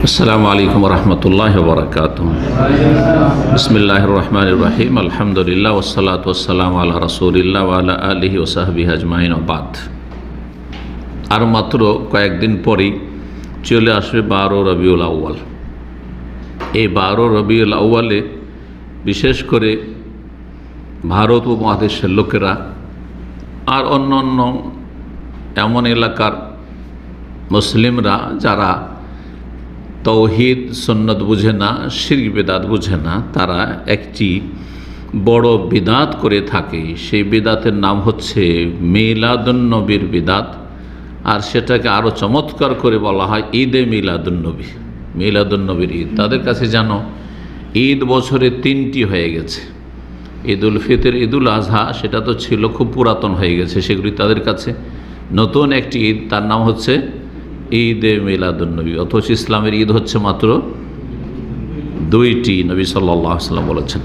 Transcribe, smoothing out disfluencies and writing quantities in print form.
আসসালামু আলাইকুম রহমতুল্লাহ বরকাতুহ। বিসমিল্লাহির রহমানির রহিম। আলহামদুলিল্লাহ ওয়াসসালাতু ওয়াসসালামু আলা রাসূলিল্লাহ ওয়া আলা আলিহি ওয়া সাহবিহি আজমাইন ওয়া বাদ। আর মাত্র কয়েকদিন পরেই চলে আসবে 12 রবিউল আউয়াল। এই 12 রবিউল আউয়ালে বিশেষ করে ভারত উপমহাদেশের লোকেরা আর অন্য এমন এলাকার মুসলিমরা যারা তৌহিদ সুন্নত বুঝে না, শিরক বিদাত বুঝে না, তারা একটি বড় বিদাত করে থাকে। সেই বিদাতের নাম হচ্ছে মিলাদুন্নবীর বিদাত, আর সেটাকে আরও চমৎকার করে বলা হয় ঈদে মিলাদুন্নবী, মিলাদুন্নবীর ঈদ। তাদের কাছে যেন ঈদ বছরে 3টি হয়ে গেছে। ঈদুল ফিতর, ঈদুল আজহা সেটা তো ছিল, খুব পুরাতন হয়ে গেছে সেগুলি তাদের কাছে। নতুন একটি ঈদ, তার নাম হচ্ছে ঈদে মিলাদুন্নবী। অথচ ইসলামের ঈদ হচ্ছে মাত্র 2টি, নবী সাল্লাল্লাহু আলাইহি ওয়াসাল্লাম বলেছেন।